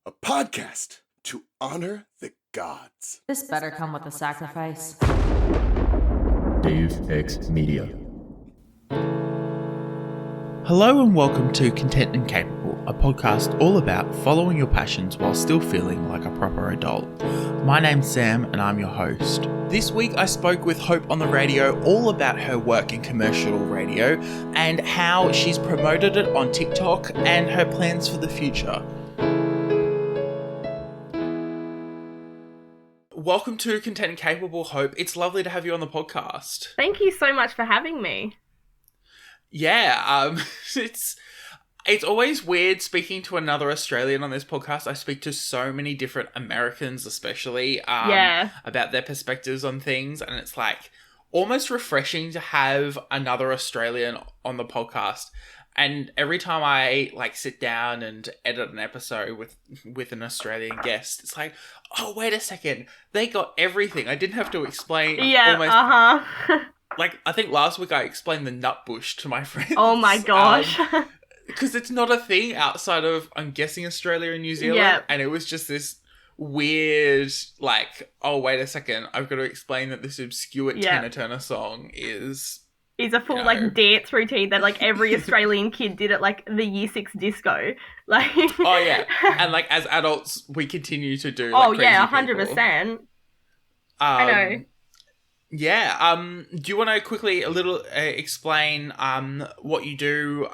a podcast to honor the gods. This better come with a sacrifice. Dave X Media. Hello and welcome to Content and Capable, a podcast all about following your passions while still feeling like a proper adult. My name's Sam and I'm your host. This week I spoke with Hope on the radio all about her work in commercial radio and how she's promoted it on TikTok and her plans for the future. Welcome to Content and Capable, Hope. It's lovely to have you on the podcast. Thank you so much for having me. Yeah, it's always weird speaking to another Australian on this podcast. I speak to so many different Americans, especially, about their perspectives on things, and it's like almost refreshing to have another Australian on the podcast. And every time I sit down and edit an episode with an Australian guest, it's like, oh, wait a second, they got everything. I didn't have to explain. Yeah, I think last week I explained the nut bush to my friends. Oh my gosh. Because it's not a thing outside of, I'm guessing, Australia and New Zealand. Yep. And it was just this weird, oh, wait a second, I've got to explain that this obscure Tina Turner song is a full dance routine that every Australian kid did at the year 6 disco. Oh yeah. And as adults we continue to do oh crazy yeah, people. 100%. I know. Yeah. Do you want to quickly explain what you do,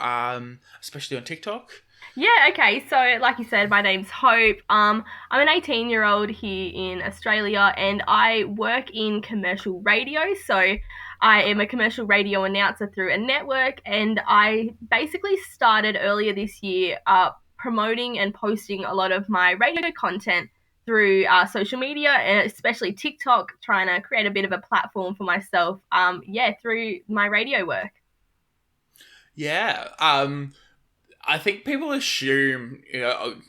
especially on TikTok? Yeah, okay. So, like you said, my name's Hope. I'm an 18-year-old here in Australia, and I work in commercial radio. So, I am a commercial radio announcer through a network, and I basically started earlier this year promoting and posting a lot of my radio content through social media, and especially TikTok, trying to create a bit of a platform for myself, through my radio work. Yeah. I think people assume,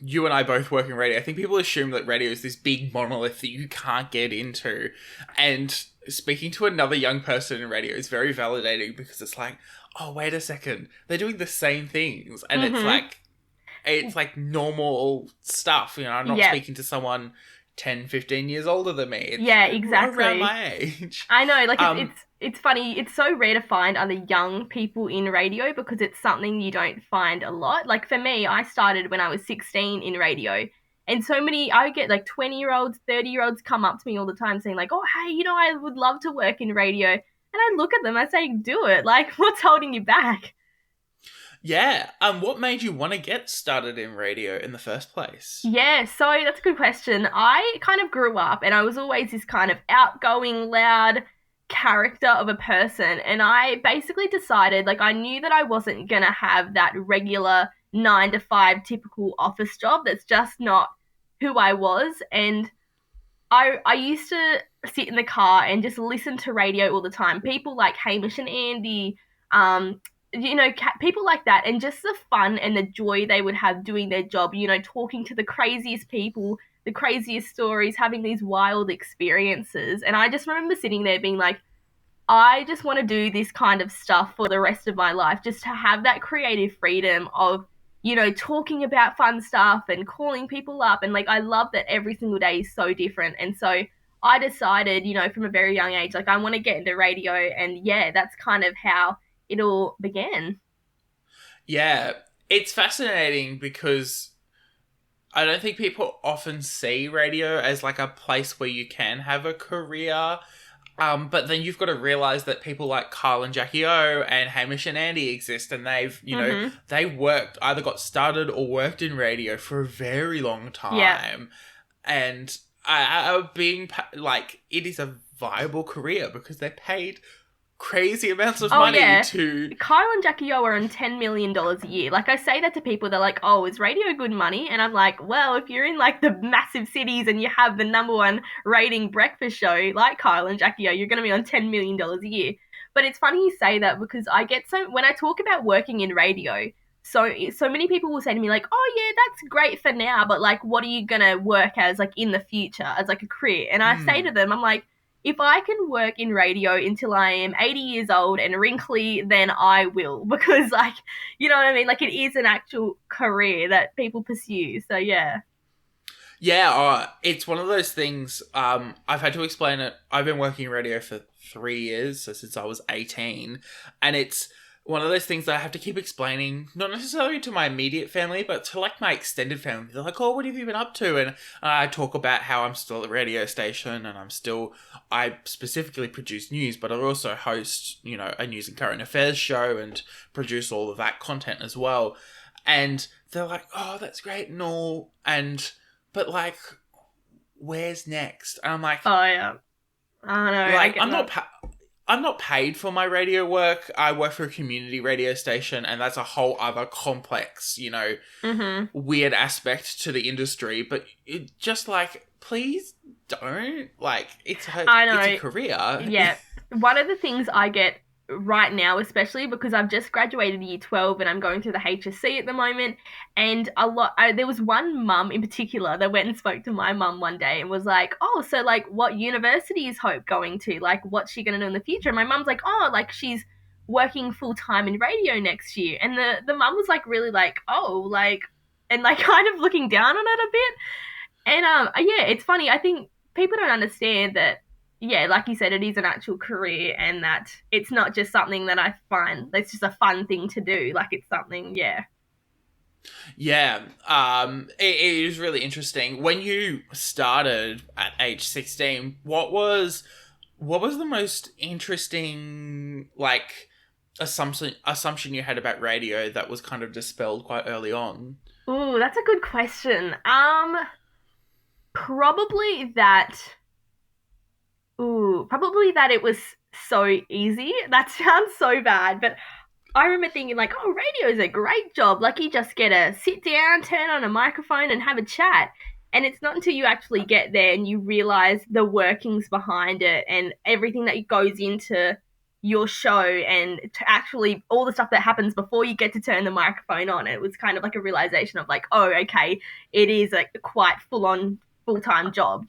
you and I both work in radio, I think people assume that radio is this big monolith that you can't get into. And speaking to another young person in radio is very validating, because it's like, oh, wait a second, they're doing the same things. And it's like normal stuff, I'm not speaking to someone 10, 15 years older than me. It's exactly. around my age. I know, it's funny. It's so rare to find other young people in radio, because it's something you don't find a lot. For me, I started when I was 16 in radio, and I get 20-year-olds, 30-year-olds come up to me all the time saying oh, hey, I would love to work in radio. And I look at them, I say, do it. What's holding you back? Yeah. What made you want to get started in radio in the first place? Yeah, so that's a good question. I kind of grew up and I was always this kind of outgoing, loud character of a person. And I basically decided, I knew that I wasn't going to have that regular 9-to-5 typical office job. That's just not who I was. And I used to sit in the car and just listen to radio all the time. People like Hamish and Andy, people like that, and just the fun and the joy they would have doing their job, talking to the craziest people, the craziest stories, having these wild experiences. And I just remember sitting there being I just want to do this kind of stuff for the rest of my life, just to have that creative freedom of, talking about fun stuff and calling people up. And I love that every single day is so different. And so I decided, from a very young age, I want to get into radio. And that's kind of how it all began. Yeah, it's fascinating because I don't think people often see radio as a place where you can have a career. But then you've got to realize that people like Kyle and Jackie O and Hamish and Andy exist, and they've, they either got started or worked in radio for a very long time. Yeah. And it is a viable career because they're paid crazy amounts of money to... Kyle and Jackie O are on $10 million a year. I say that to people, they're like, oh, is radio good money? And I'm like, well, if you're in the massive cities and you have the #1 rating breakfast show like Kyle and Jackie O, you're going to be on $10 million a year. But it's funny you say that, because when I talk about working in radio, so many people will say to me oh yeah, that's great for now, but what are you going to work as in the future as a career? And I say to them, I'm like, if I can work in radio until I am 80 years old and wrinkly, then I will, because you know what I mean? It is an actual career that people pursue. So yeah. Yeah, it's one of those things. I've had to explain it. I've been working in radio for 3 years, so since I was 18, and it's one of those things that I have to keep explaining, not necessarily to my immediate family, but to like my extended family. They're like, "Oh, what have you been up to?" And I talk about how I'm still at the radio station, and I specifically produce news, but I also host, a news and current affairs show and produce all of that content as well. And they're like, "Oh, that's great and all," but like, where's next? And I'm like, oh yeah, I know. like, I'm not. I'm not paid for my radio work. I work for a community radio station, and that's a whole other complex, weird aspect to the industry. But it just like, please don't. Like, it's a career. Yeah. One of the things I get right now, especially because I've just graduated year 12 and I'm going through the HSC at the moment, and there was one mum in particular that went and spoke to my mum one day and was like, "Oh, so like what university is Hope going to? Like what's she going to do in the future?" And my mum's like, "Oh, like she's working full-time in radio next year." And the mum was like really like, "Oh," like, and like kind of looking down on it a bit. And yeah, it's funny. I think people don't understand that, yeah, like you said, it is an actual career, and that it's not just something that I find that's just a fun thing to do. Like, it's something, yeah. Yeah, it is really interesting. When you started at age 16, what was the most interesting, like, assumption you had about radio that was kind of dispelled quite early on? Ooh, that's a good question. Probably that it was so easy. That sounds so bad, but I remember thinking like, oh, radio is a great job. Like, you just get to sit down, turn on a microphone and have a chat. And it's not until you actually get there and you realize the workings behind it and everything that goes into your show, and to actually all the stuff that happens before you get to turn the microphone on. It was kind of like a realization of like, oh, okay, it is a quite full-on, full-time job,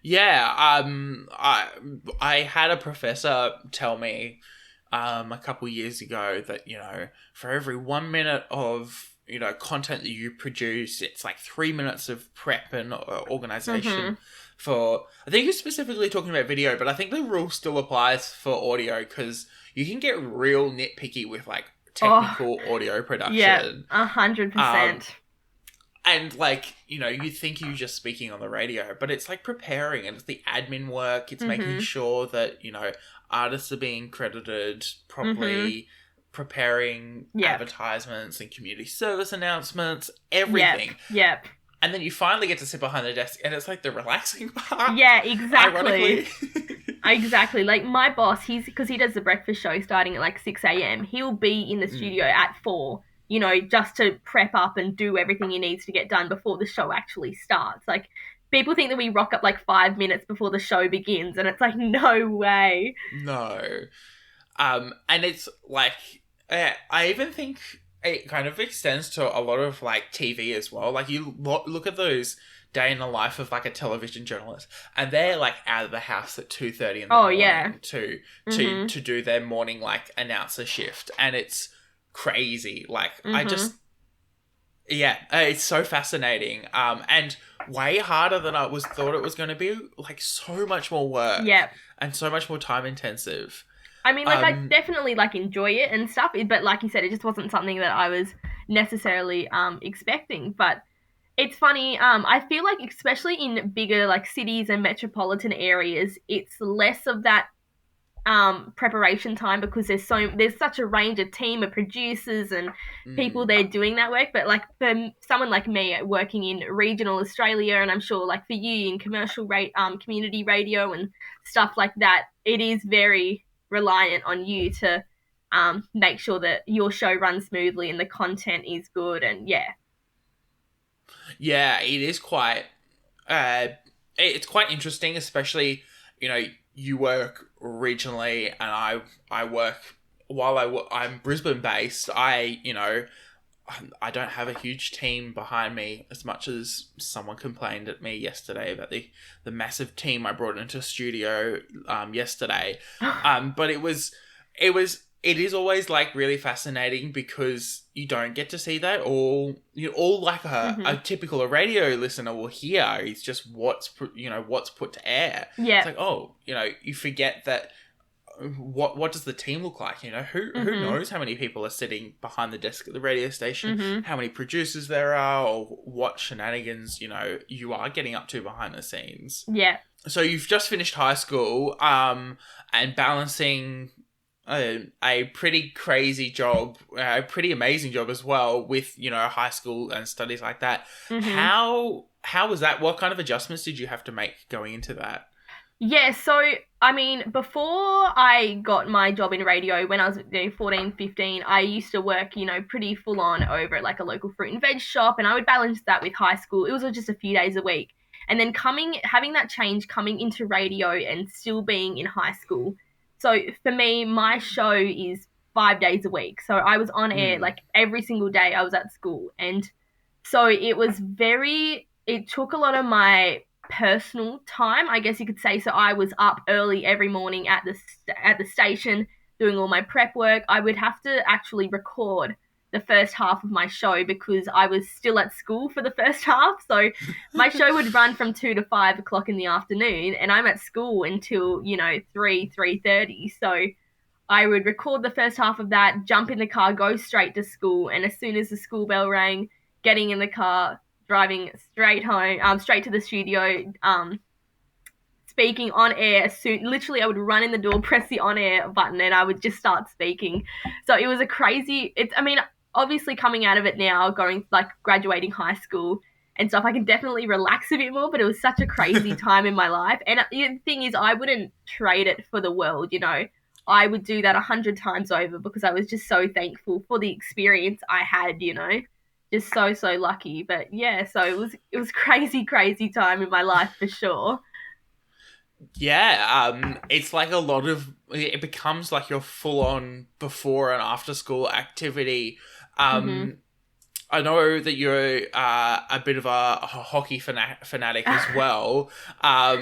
Yeah, I had a professor tell me a couple years ago that, for every 1 minute of, content that you produce, it's like 3 minutes of prep and organization for, I think you're specifically talking about video, but I think the rule still applies for audio, because you can get real nitpicky with like technical audio production. Yeah, 100%. And, like, you think you're just speaking on the radio, but it's, like, preparing, and it's the admin work. It's making sure that, artists are being credited properly, preparing advertisements and community service announcements, everything. Yep. And then you finally get to sit behind the desk, and it's, like, the relaxing part. Yeah, exactly. Ironically. Exactly. Like, my boss, because he does the breakfast show starting at, like, 6 a.m., he'll be in the studio at 4, just to prep up and do everything he needs to get done before the show actually starts. Like, people think that we rock up like 5 minutes before the show begins, and it's like, no way. No. And it's like, I even think it kind of extends to a lot of like TV as well. Like, you look at those day in the life of like a television journalist, and they're like out of the house at 2:30 in the morning to do their morning like announcer shift, and it's crazy. Like, it's so fascinating, and way harder than I thought it was going to be. Like, so much more work, and so much more time intensive. I mean, like, I definitely like enjoy it and stuff, but like you said, it just wasn't something that I was necessarily expecting. But it's funny. I feel like, especially in bigger like cities and metropolitan areas, it's less of that preparation time, because there's such a range of team of producers and people there doing that work. But like for someone like me working in regional Australia, and I'm sure like for you in commercial community radio and stuff like that, it is very reliant on you to make sure that your show runs smoothly and the content is good. And it is quite it's quite interesting, especially you work regionally, and I work I'm Brisbane based. I don't have a huge team behind me, as much as someone complained at me yesterday about the massive team I brought into studio yesterday. But it was it is always like really fascinating because you don't get to see that all like a typical radio listener will hear. It's just what's put to air. Yeah. It's like, oh, you forget that what does the team look like? Who knows how many people are sitting behind the desk at the radio station, how many producers there are, or what shenanigans, you are getting up to behind the scenes. Yeah. So you've just finished high school, and balancing a pretty crazy job, a pretty amazing job as well with, high school and studies like that. How was that? What kind of adjustments did you have to make going into that? Yeah, so, I mean, before I got my job in radio, when I was 14, 15, I used to work, pretty full on over at like a local fruit and veg shop, and I would balance that with high school. It was just a few days a week. And then having that change, coming into radio and still being in high school. So for me, my show is 5 days a week. So I was on air like every single day I was at school. And so it took a lot of my personal time, I guess you could say. So I was up early every morning at the station doing all my prep work. I would have to actually record the first half of my show because I was still at school for the first half. So my show would run from 2 to 5 o'clock in the afternoon, and I'm at school until 3:30. So I would record the first half of that, jump in the car, go straight to school, and as soon as the school bell rang, getting in the car, driving straight home, straight to the studio, speaking on air. Literally I would run in the door, press the on air button, and I would just start speaking. So it was obviously coming out of it now, graduating high school and stuff, I can definitely relax a bit more, but it was such a crazy time in my life. And the thing is, I wouldn't trade it for the world, I would do that 100 times over because I was just so thankful for the experience I had, just so lucky. But yeah, so it was crazy time in my life for sure. Yeah, it's like it becomes like your full-on before and after school activity. I know that you're a bit of a hockey fanatic as well. How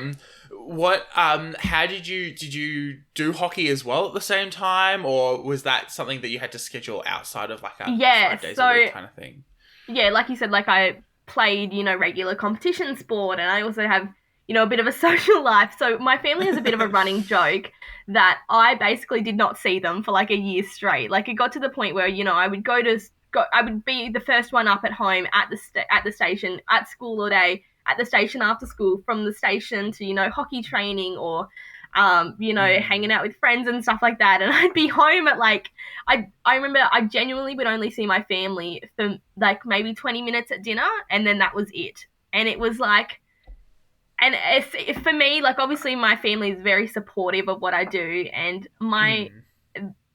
did you do hockey as well at the same time, or was that something that you had to schedule outside of like a 5 days a week kind of thing? Yeah, like you said, like I played, regular competition sport, and I also have, a bit of a social life. So my family has a bit of a running joke that I basically did not see them for like a year straight. Like it got to the point where, I would I would be the first one up at home at the station, at school all day, at the station after school, from the station to, hockey training or, hanging out with friends and stuff like that. And I'd be home at I remember I genuinely would only see my family for like maybe 20 minutes at dinner, and then that was it. And it was like, and if for me, like obviously my family is very supportive of what I do, and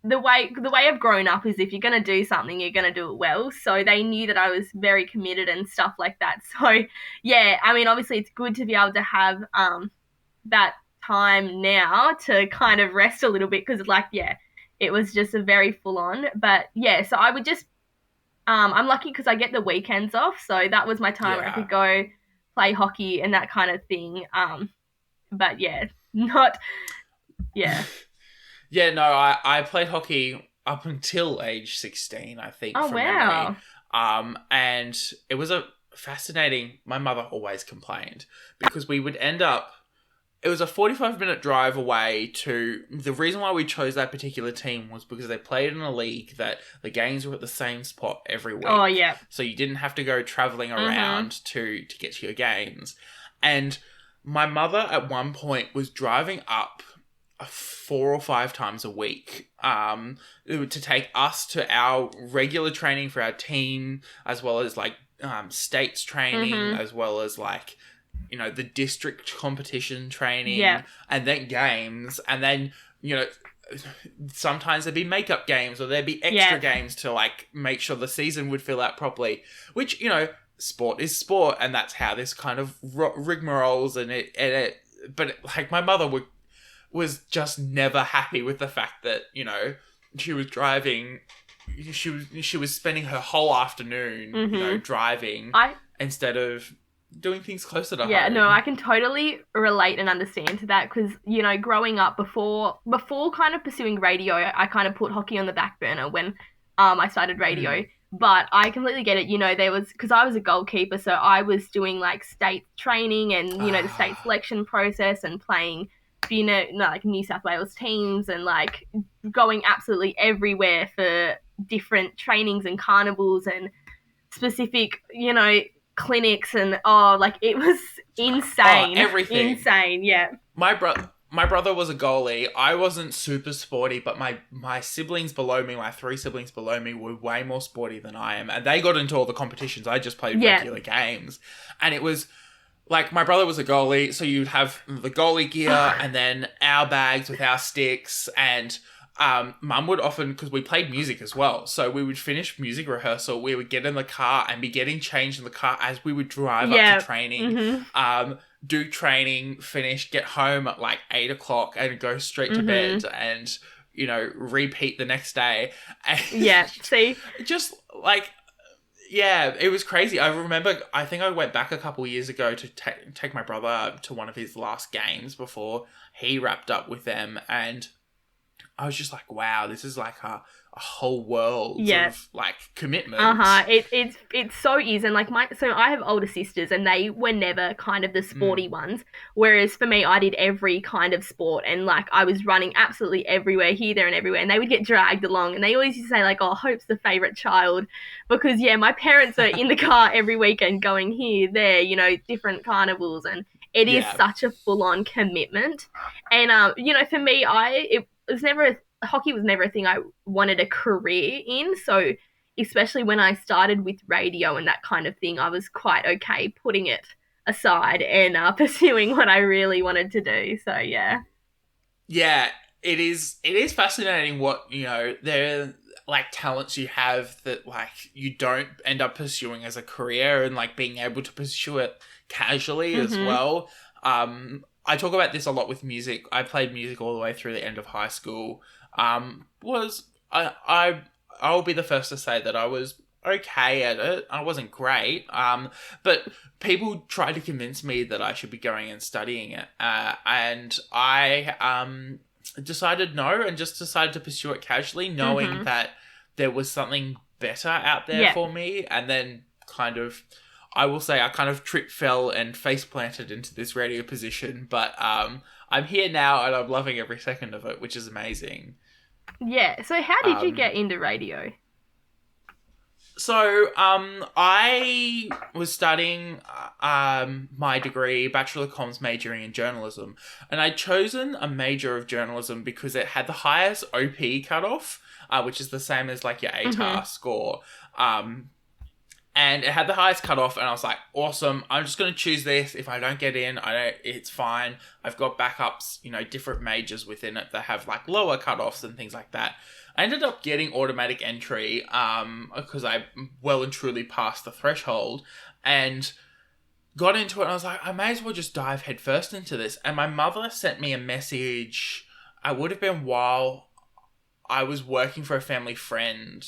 the way I've grown up is if you're going to do something, you're going to do it well. So they knew that I was very committed and stuff like that. So yeah, I mean, obviously it's good to be able to have that time now to kind of rest a little bit, because it was just a very full on. But yeah, so I would just I'm lucky because I get the weekends off, so that was my time where I could go play hockey and that kind of thing. But yeah, Yeah, no, I played hockey up until age 16, I think. Oh, from wow. memory. And it was fascinating. My mother always complained because we would end up, it was a 45-minute drive away to, the reason why we chose that particular team was because they played in a league that the games were at the same spot every week. Oh, yeah. So you didn't have to go traveling around to get to your games. And my mother at one point was driving up 4 or 5 times a week to take us to our regular training for our team, as well as like states training, as well as like, the district competition training, and then games, and then, sometimes there'd be makeup games or there'd be extra games to like make sure the season would fill out properly, which, sport is sport, and that's how this kind of rigmaroles but like my mother was just never happy with the fact that, she was driving, she was spending her whole afternoon, driving instead of doing things closer to Yeah, home. no, I can totally relate and understand to that because, you know, growing up before kind of pursuing radio, I kind of put hockey on the back burner when I started radio. But I completely get it. You know, there was, because I was a goalkeeper, so I was doing like state training and, you know, the state selection process and playing for, you know, like New South Wales teams and like going absolutely everywhere for different trainings and carnivals and specific, you know, clinics and like it was insane. Everything. Insane, yeah. My brother was a goalie. I wasn't super sporty, but my siblings below me, my 3 siblings below me, were way more sporty than I am. And they got into all the competitions. I just played regular games. And it was like, my brother was a goalie, so you'd have the goalie gear and then our bags with our sticks. And Mum would often, because we played music as well, so we would finish music rehearsal, we would get in the car and be getting changed in the car as we would drive up to training. Do training, finish, get home at like 8 o'clock and go straight to bed and, you know, repeat the next day. And see? Just like, yeah, it was crazy. I remember, I think I went back a couple of years ago to take my brother to one of his last games before he wrapped up with them, and I was just like, wow, this is like a whole world of like commitment. It so is. And like so I have older sisters and they were never kind of the sporty ones. Whereas for me, I did every kind of sport and like I was running absolutely everywhere, here, there and everywhere. And they would get dragged along and they always used to say like, oh, Hope's the favourite child. Because my parents are in the car every weekend going here, there, you know, different carnivals. And it is such a full on commitment. And, you know, for me, hockey was never a thing I wanted a career in. So especially when I started with radio and that kind of thing, I was quite okay putting it aside and pursuing what I really wanted to do. So, yeah. Yeah, it is fascinating what, you know, there like talents you have that like you don't end up pursuing as a career and like being able to pursue it casually as well. I talk about this a lot with music. I played music all the way through the end of high school. I'll be the first to say that I was okay at it. I wasn't great. But people tried to convince me that I should be going and studying it. And I decided no and just decided to pursue it casually, knowing that there was something better out there for me. And then kind of, I will say I kind of tripped, fell and face planted into this radio position. But I'm here now and I'm loving every second of it, which is amazing. Yeah. So how did you get into radio? So, I was studying my degree, Bachelor of Comms, majoring in journalism, and I'd chosen a major of journalism because it had the highest OP cutoff, which is the same as like your ATAR score. And it had the highest cutoff, and I was like, awesome, I'm just going to choose this. If I don't get in, it's fine. I've got backups, you know, different majors within it that have like lower cutoffs and things like that. I ended up getting automatic entry because I well and truly passed the threshold and got into it. And I was like, I may as well just dive headfirst into this. And my mother sent me a message. I would have been while I was working for a family friend,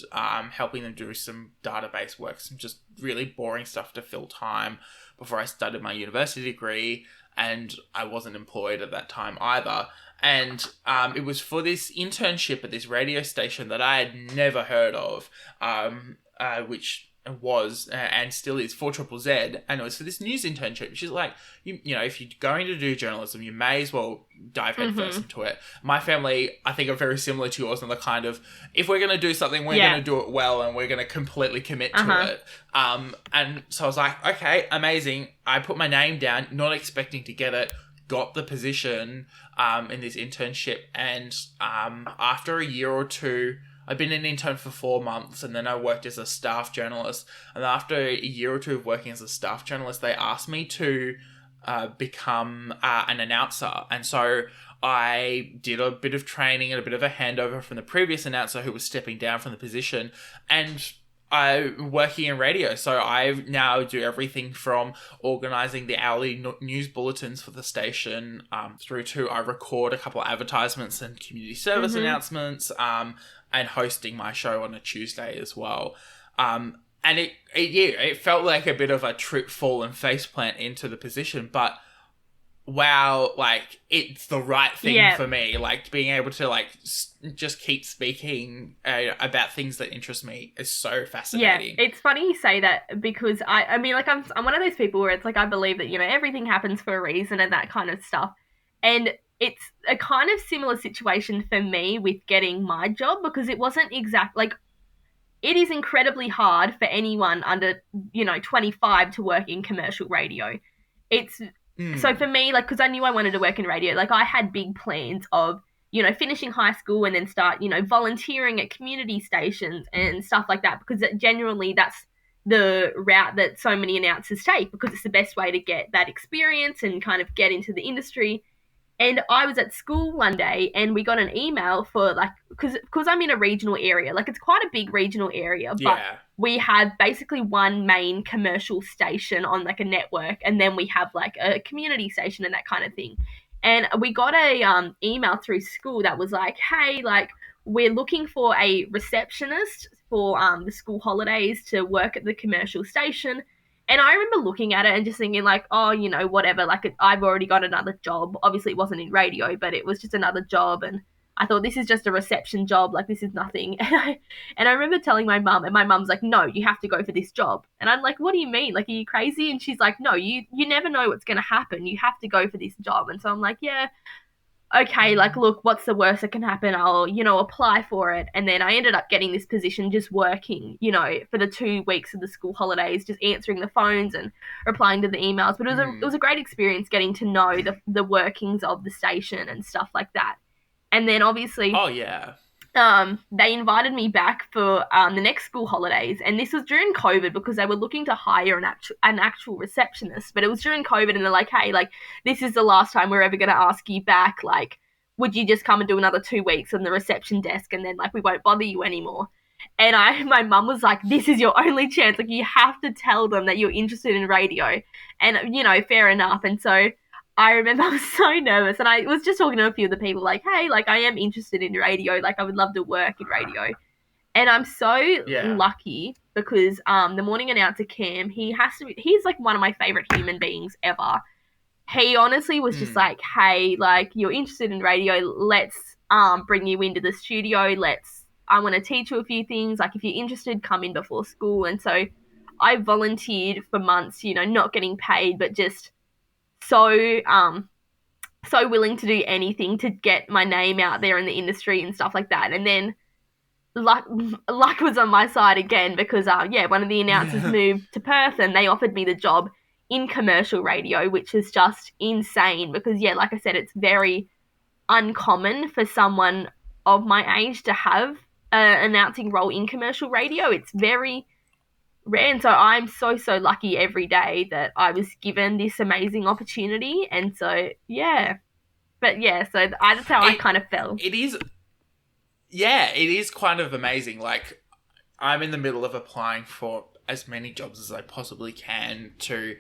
helping them do some database work, some just really boring stuff to fill time before I started my university degree. And I wasn't employed at that time either. And it was for this internship at this radio station that I had never heard of, which was and still is 4ZZZ, and it was for this news internship, which is like, you know, if you're going to do journalism, you may as well dive headfirst into it. My family, I think, are very similar to yours in the kind of, if we're going to do something, we're going to do it well and we're going to completely commit to it. And so I was like, okay, amazing. I put my name down, not expecting to get it, got the position in this internship, and after a year or two, I've been an intern for 4 months, and then I worked as a staff journalist. And after a year or two of working as a staff journalist, they asked me to become an announcer. And so I did a bit of training and a bit of a handover from the previous announcer who was stepping down from the position. And I'm working in radio, so I now do everything from organising the hourly news bulletins for the station through to I record a couple of advertisements and community service announcements and hosting my show on a Tuesday as well. And it felt like a bit of a trip, fall, and faceplant into the position, but wow, like, it's the right thing for me. Like, being able to, like, just keep speaking about things that interest me is so fascinating. Yeah, it's funny you say that, because I mean, like, I'm one of those people where it's like, I believe that, you know, everything happens for a reason and that kind of stuff. And it's a kind of similar situation for me with getting my job, because it wasn't like, it is incredibly hard for anyone under, you know, 25 to work in commercial radio. It's So for me, like, because I knew I wanted to work in radio, like, I had big plans of, you know, finishing high school and then start, you know, volunteering at community stations and stuff like that, because generally that's the route that so many announcers take, because it's the best way to get that experience and kind of get into the industry. And I was at school one day and we got an email for, like, because I'm in a regional area, like, it's quite a big regional area, but we have basically one main commercial station on, like, a network, and then we have, like, a community station and that kind of thing. And we got a email through school that was like, hey, like, we're looking for a receptionist for the school holidays to work at the commercial station. And I remember looking at it and just thinking, like, oh, you know, whatever. Like, I've already got another job. Obviously, it wasn't in radio, but it was just another job. And I thought, this is just a reception job. Like, this is nothing. And I remember telling my mum, and my mum's like, no, you have to go for this job. And I'm like, what do you mean? Like, are you crazy? And she's like, no, you never know what's going to happen. You have to go for this job. And so I'm like, yeah, okay, like, look, what's the worst that can happen? I'll, you know, apply for it. And then I ended up getting this position, just working, you know, for the 2 weeks of the school holidays, just answering the phones and replying to the emails. But it was a great experience getting to know the workings of the station and stuff like that. And then obviously, they invited me back for the next school holidays, and this was during COVID, because they were looking to hire an actual receptionist. But it was during COVID, and they're like, hey, like, this is the last time we're ever going to ask you back. Like, would you just come and do another 2 weeks on the reception desk, and then, like, we won't bother you anymore? And my mum was like, this is your only chance. Like, you have to tell them that you're interested in radio. And, you know, fair enough. And so I remember I was so nervous, and I was just talking to a few of the people, like, hey, like, I am interested in radio. Like, I would love to work in radio. And I'm so lucky, because the morning announcer, Cam, he's like one of my favorite human beings ever. He honestly was just like, hey, like, you're interested in radio. Let's bring you into the studio. I want to teach you a few things. Like, if you're interested, come in before school. And so I volunteered for months, you know, not getting paid, but just so willing to do anything to get my name out there in the industry and stuff like that. And then luck was on my side again, because one of the announcers moved to Perth, and they offered me the job in commercial radio, which is just insane, because like I said, it's very uncommon for someone of my age to have an announcing role in commercial radio. It's very rare, and so I'm so lucky every day that I was given this amazing opportunity. And so so that's how I kind of felt. It is kind of amazing. Like, I'm in the middle of applying for as many jobs as I possibly can to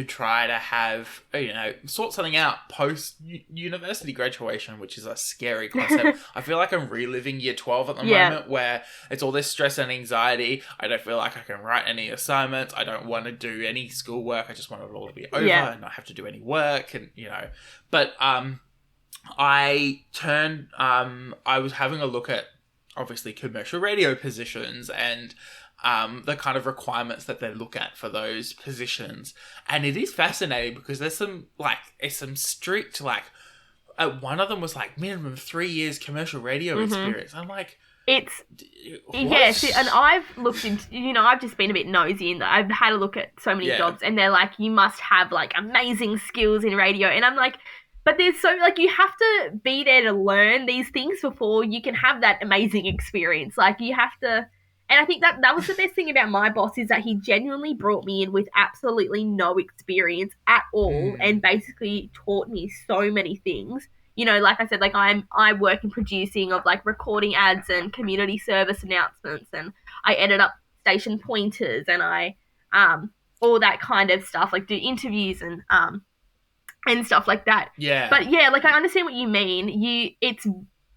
try to have, you know, sort something out post university graduation, which is a scary concept. I feel like I'm reliving year 12 at the moment, where it's all this stress and anxiety. I don't feel like I can write any assignments. I don't want to do any schoolwork. I just want it all to be over and not have to do any work, and, you know. But I was having a look at, obviously, commercial radio positions and the kind of requirements that they look at for those positions. And it is fascinating, because there's some strict, like, one of them was like minimum 3 years commercial radio experience. I'm like, and I've looked into, you know, I've just been a bit nosy, and I've had a look at so many jobs, and they're like, you must have, like, amazing skills in radio. And I'm like, but there's so, like, you have to be there to learn these things before you can have that amazing experience. Like, you have to. And I think that was the best thing about my boss, is that he genuinely brought me in with absolutely no experience at all, and basically taught me so many things. You know, like I said, like, I work in producing of, like, recording ads and community service announcements, and I edit up station pointers, and I all that kind of stuff, like, do interviews and stuff like that. Yeah. But like, I understand what you mean. It's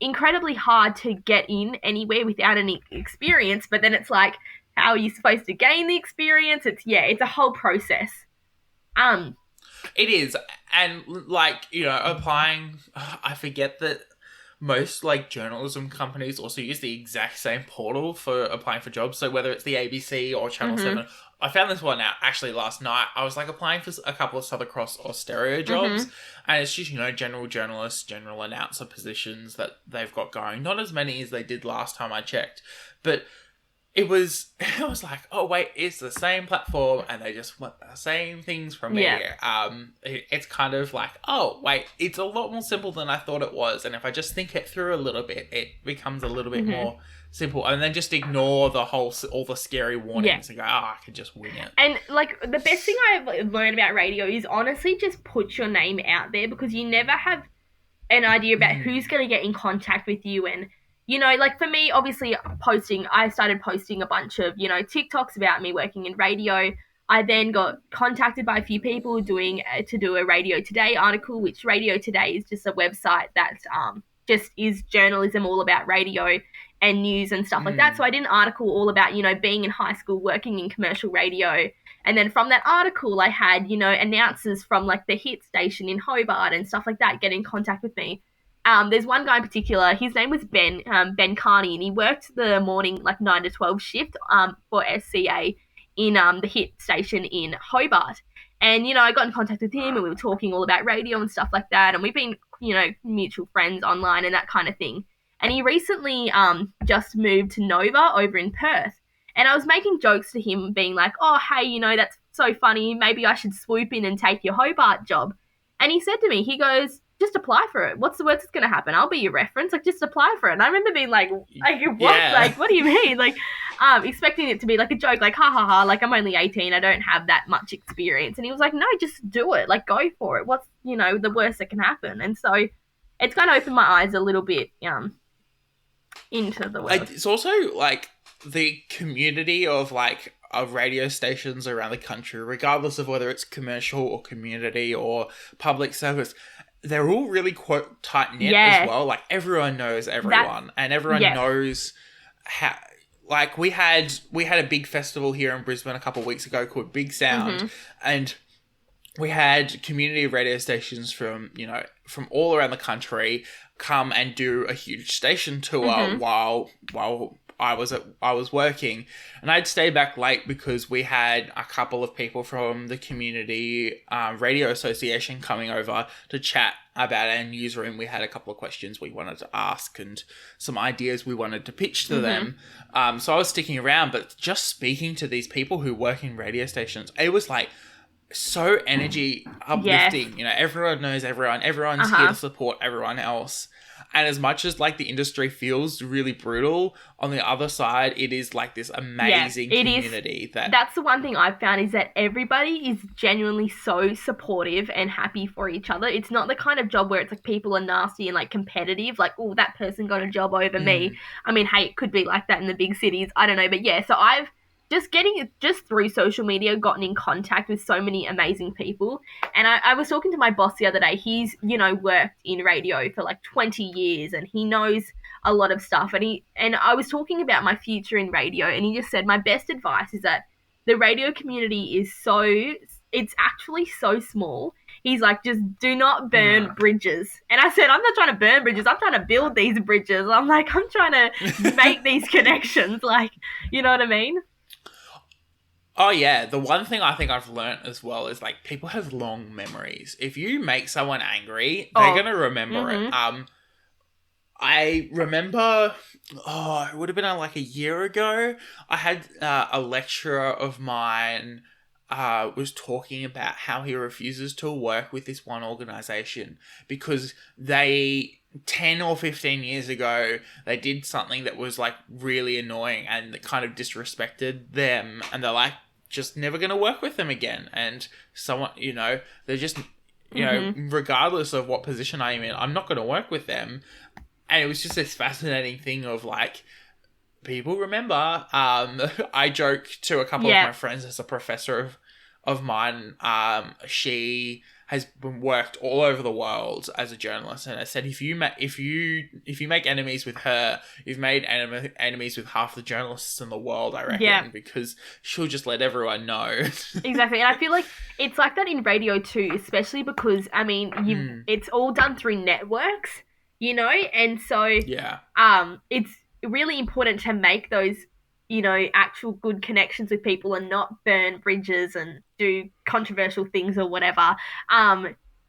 incredibly hard to get in anywhere without any experience, but then it's like, how are you supposed to gain the experience? It's a whole process. It is. And, like, you know, applying, I forget that most, like, journalism companies also use the exact same portal for applying for jobs. So whether it's the ABC or Channel 7, I found this one out actually last night. I was, like, applying for a couple of Southern Cross or stereo jobs, and it's just, you know, general journalist, general announcer positions that they've got going. Not as many as they did last time I checked, but I was like, oh wait, it's the same platform and they just want the same things from me. It's kind of like, oh wait, it's a lot more simple than I thought it was. And if I just think it through a little bit, it becomes a little bit more simple. And then just ignore all the scary warnings and go, I can just wing it. And like the best thing I've learned about radio is honestly just put your name out there, because you never have an idea about who's going to get in contact with you. And you know, like for me, obviously I started posting a bunch of, you know, TikToks about me working in radio. I then got contacted by a few people to do a Radio Today article, which Radio Today is just a website that just is journalism all about radio and news and stuff like that. So I did an article all about, you know, being in high school, working in commercial radio. And then from that article, I had, you know, announcers from like the hit station in Hobart and stuff like that get in contact with me. There's one guy in particular, his name was Ben Carney, and he worked the morning, like 9 to 12 shift for SCA in the hit station in Hobart. And, you know, I got in contact with him and we were talking all about radio and stuff like that. And we've been, you know, mutual friends online and that kind of thing. And he recently just moved to Nova over in Perth. And I was making jokes to him being like, oh, hey, you know, that's so funny. Maybe I should swoop in and take your Hobart job. And he said to me, he goes, just apply for it. What's the worst that's going to happen? I'll be your reference. Like, just apply for it. And I remember being like what? Yeah. Like, what do you mean? Like, expecting it to be like a joke, like, ha ha ha, like, I'm only 18. I don't have that much experience. And he was like, no, just do it. Like, go for it. What's, you know, the worst that can happen? And so it's kind of opened my eyes a little bit into the world. It's also, like, the community of, like, of radio stations around the country, regardless of whether it's commercial or community or public service, they're all really quite tight-knit as well. Like, everyone knows everyone, and everyone knows how... Like, we had a big festival here in Brisbane a couple of weeks ago called Big Sound, and we had community radio stations from all around the country come and do a huge station tour while I was working, and I'd stay back late because we had a couple of people from the community radio association coming over to chat about our newsroom. We had a couple of questions we wanted to ask and some ideas we wanted to pitch to them. So I was sticking around, but just speaking to these people who work in radio stations, it was like so energy uplifting. You know, everyone knows everyone. Everyone's here to support everyone else. And as much as, like, the industry feels really brutal, on the other side, it is, like, this amazing community. That's the one thing I've found, is that everybody is genuinely so supportive and happy for each other. It's not the kind of job where it's, like, people are nasty and, like, competitive. Like, oh, that person got a job over me. I mean, hey, it could be like that in the big cities. I don't know. But, yeah, so I've just through social media, gotten in contact with so many amazing people. And I was talking to my boss the other day. He's, you know, worked in radio for like 20 years and he knows a lot of stuff. And I was talking about my future in radio, and he just said, my best advice is that the radio community is it's actually so small. He's like, just do not burn bridges. And I said, I'm not trying to burn bridges. I'm trying to build these bridges. I'm like, I'm trying to make these connections. Like, you know what I mean? Oh, yeah. The one thing I think I've learnt as well is, like, people have long memories. If you make someone angry, they're going to remember it. I remember, it would have been like a year ago, I had a lecturer of mine was talking about how he refuses to work with this one organisation because 10 or 15 years ago, they did something that was, like, really annoying and that kind of disrespected them. And they're like, just never going to work with them again. And someone, you know, they're just, you know, regardless of what position I'm in, I'm not going to work with them. And it was just this fascinating thing of, like, people remember. I joke to a couple of my friends as a professor of mine. She has been worked all over the world as a journalist, and I said if you make enemies with her, you've made enemies with half the journalists in the world, I reckon, because she'll just let everyone know. Exactly, and I feel like it's like that in radio too, especially because I mean it's all done through networks, you know, and so it's really important to make those, you know, actual good connections with people and not burn bridges and do controversial things or whatever.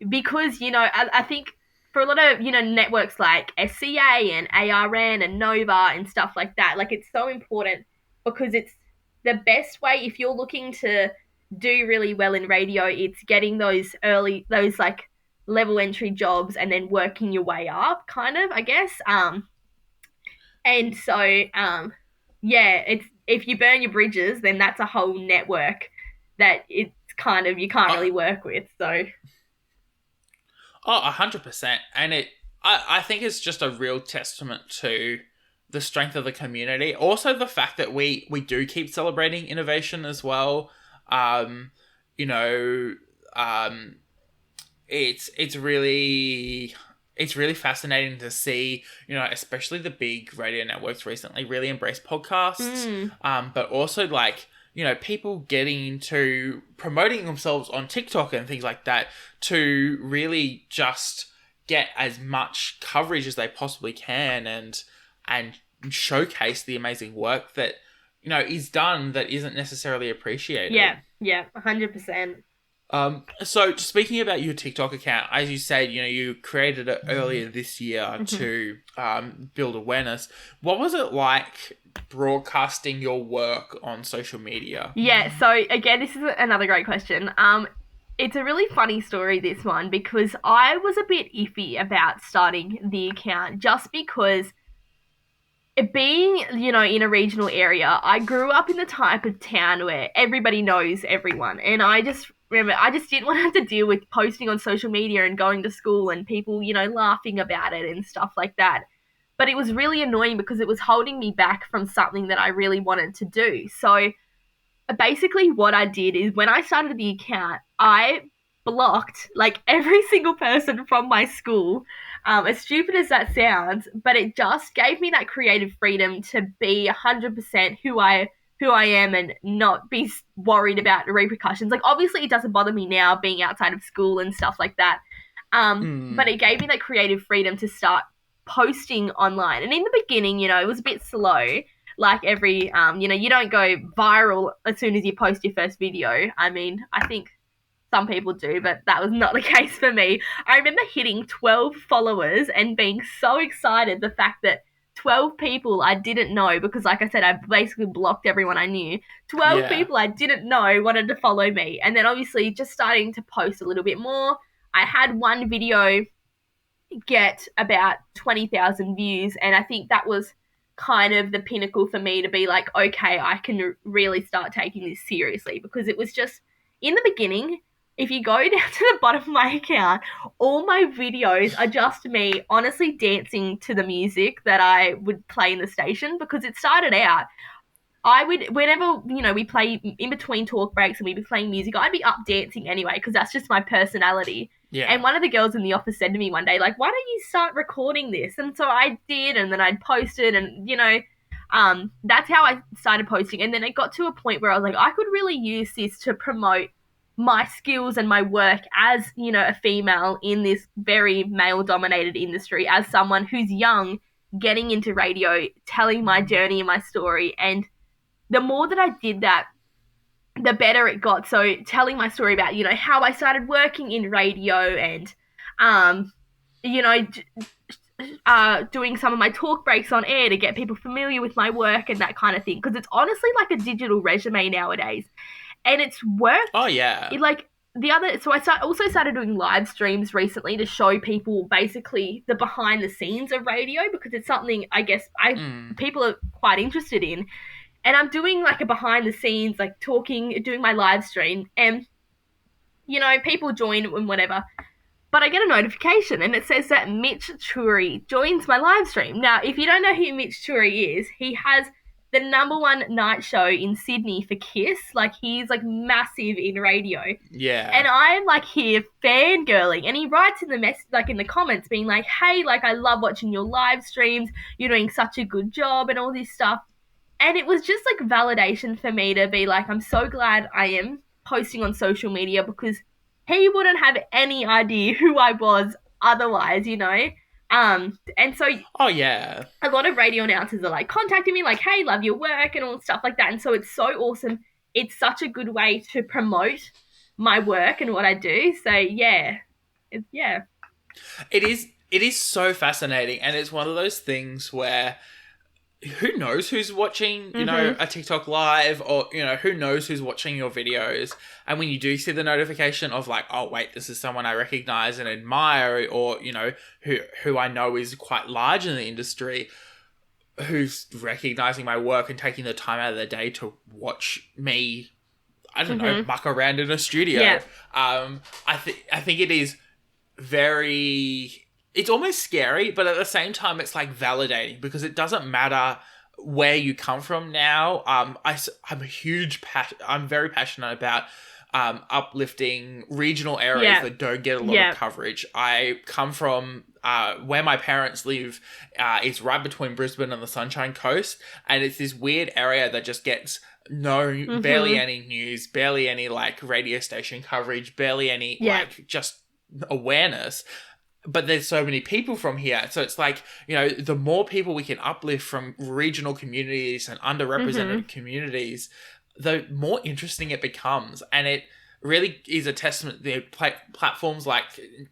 Because, you know, I think for a lot of, you know, networks like SCA and ARN and Nova and stuff like that, like it's so important because it's the best way if you're looking to do really well in radio, it's getting those like level entry jobs and then working your way up kind of, I guess. And so, it's if you burn your bridges, then that's a whole network that it's kind of you can't really work with. So, 100%, and I think it's just a real testament to the strength of the community. Also, the fact that we do keep celebrating innovation as well. You know, it's really fascinating to see, you know, especially the big radio networks recently really embrace podcasts. But also, like, you know, people getting into promoting themselves on TikTok and things like that to really just get as much coverage as they possibly can and showcase the amazing work that, you know, is done that isn't necessarily appreciated. Yeah, 100%. So speaking about your TikTok account, as you said, you know, you created it earlier this year to build awareness. What was it like broadcasting your work on social media? Yeah, so again, this is another great question. It's a really funny story, this one, because I was a bit iffy about starting the account just because being, you know, in a regional area, I grew up in the type of town where everybody knows everyone. And I just remember, I just didn't want to have to deal with posting on social media and going to school and people, you know, laughing about it and stuff like that. But it was really annoying because it was holding me back from something that I really wanted to do. So basically what I did is when I started the account, I blocked like every single person from my school. As stupid as that sounds, but it just gave me that creative freedom to be 100% who I am and not be worried about the repercussions. Like, obviously it doesn't bother me now being outside of school and stuff like that. But it gave me that creative freedom to start posting online. And in the beginning, you know, it was a bit slow. Like every, you know, you don't go viral as soon as you post your first video. I mean, I think some people do, but that was not the case for me. I remember hitting 12 followers and being so excited the fact that 12 people I didn't know, because like I said, I basically blocked everyone I knew. 12 people I didn't know wanted to follow me. And then obviously just starting to post a little bit more. I had one video get about 20,000 views, and I think that was kind of the pinnacle for me to be like, okay, I can really start taking this seriously, because it was just, in the beginning, if you go down to the bottom of my account, all my videos are just me honestly dancing to the music that I would play in the station, because it started out, I would, whenever, you know, we play in between talk breaks and we'd be playing music, I'd be up dancing anyway, because that's just my personality. Yeah. And one of the girls in the office said to me one day, like, why don't you start recording this? And so I did, and then I'd post it, and, you know, that's how I started posting. And then it got to a point where I was like, I could really use this to promote my skills and my work as, you know, a female in this very male-dominated industry, as someone who's young, getting into radio, telling my journey and my story. And the more that I did that, the better it got. So telling my story about, you know, how I started working in radio and, you know, doing some of my talk breaks on air to get people familiar with my work and that kind of thing. Because it's honestly like a digital resume nowadays. And it's worked. Oh, yeah. So I also started doing live streams recently to show people basically the behind the scenes of radio, because it's something I guess people are quite interested in. And I'm doing like a behind the scenes, like talking, doing my live stream, and, you know, people join and whatever. But I get a notification and it says that Mitch Turi joins my live stream. Now, if you don't know who Mitch Turi is, he has the number one night show in Sydney for Kiss. Like, he's like massive in radio. Yeah. And I'm like here fangirling, and he writes in the comments being like, hey, like, I love watching your live streams. You're doing such a good job and all this stuff. And it was just like validation for me to be like, I'm so glad I am posting on social media, because he wouldn't have any idea who I was otherwise, you know? And so Oh, yeah. a lot of radio announcers are like contacting me like, hey, love your work and all stuff like that. And so it's so awesome. It's such a good way to promote my work and what I do. So yeah. It is so fascinating, and it's one of those things where who knows who's watching, you know, a TikTok live, or, you know, who knows who's watching your videos. And when you do see the notification of like, oh wait, this is someone I recognize and admire, or, you know, who I know is quite large in the industry, who's recognizing my work and taking the time out of their day to watch me, I don't know, muck around in a studio. Yeah. I think it is very, it's almost scary, but at the same time, it's like validating, because it doesn't matter where you come from now. I'm very passionate about uplifting regional areas that don't get a lot of coverage. I come from where my parents live. Is right between Brisbane and the Sunshine Coast, and it's this weird area that just gets barely any news, barely any like radio station coverage, barely any like just awareness. But there's so many people from here. So it's like, you know, the more people we can uplift from regional communities and underrepresented communities, the more interesting it becomes. And it really is a testament. The platforms like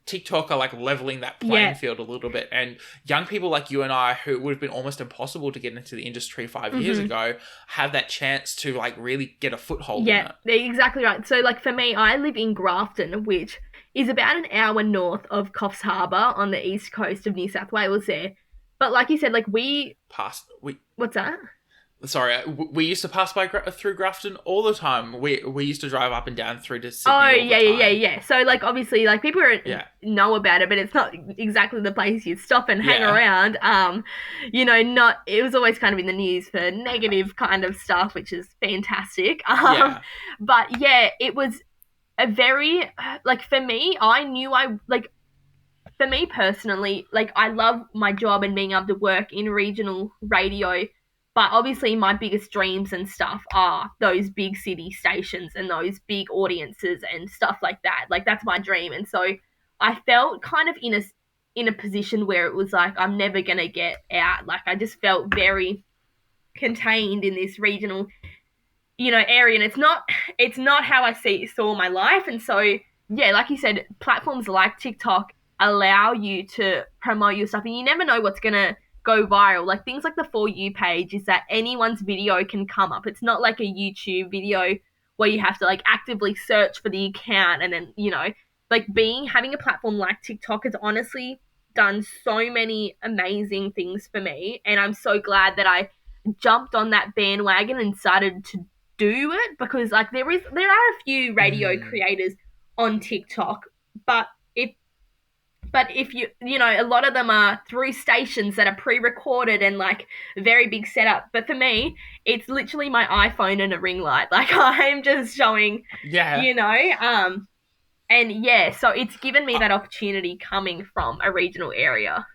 TikTok are like leveling that playing field a little bit. And young people like you and I, who would have been almost impossible to get into the industry 5 years ago, have that chance to like really get a foothold in it. Yeah, exactly right. So like for me, I live in Grafton, which is about an hour north of Coffs Harbour on the east coast of New South Wales there. But like you said, like what's that? Sorry, we used to pass by through Grafton all the time. We used to drive up and down through to Sydney. Oh, yeah. So like obviously like people know about it, but it's not exactly the place you'd stop and hang around. You know, it was always kind of in the news for negative kind of stuff, which is fantastic. But yeah, it was a very, like, for me, for me personally, like, I love my job and being able to work in regional radio, but obviously my biggest dreams and stuff are those big city stations and those big audiences and stuff like that. Like, that's my dream. And so I felt kind of in a position where it was like, I'm never going to get out. Like, I just felt very contained in this regional, you know, area, and it's not how I saw my life. And so yeah, like you said, platforms like TikTok allow you to promote your stuff, and you never know what's gonna go viral. Like things like the For You page is that anyone's video can come up. It's not like a YouTube video where you have to like actively search for the account, and then, you know, like having a platform like TikTok has honestly done so many amazing things for me, and I'm so glad that I jumped on that bandwagon and started to do it, because like there are a few radio creators on TikTok, but if you know, a lot of them are through stations that are pre-recorded and like very big setup. But for me, it's literally my iPhone and a ring light. Like I'm just showing, you know, and yeah, so it's given me that opportunity coming from a regional area.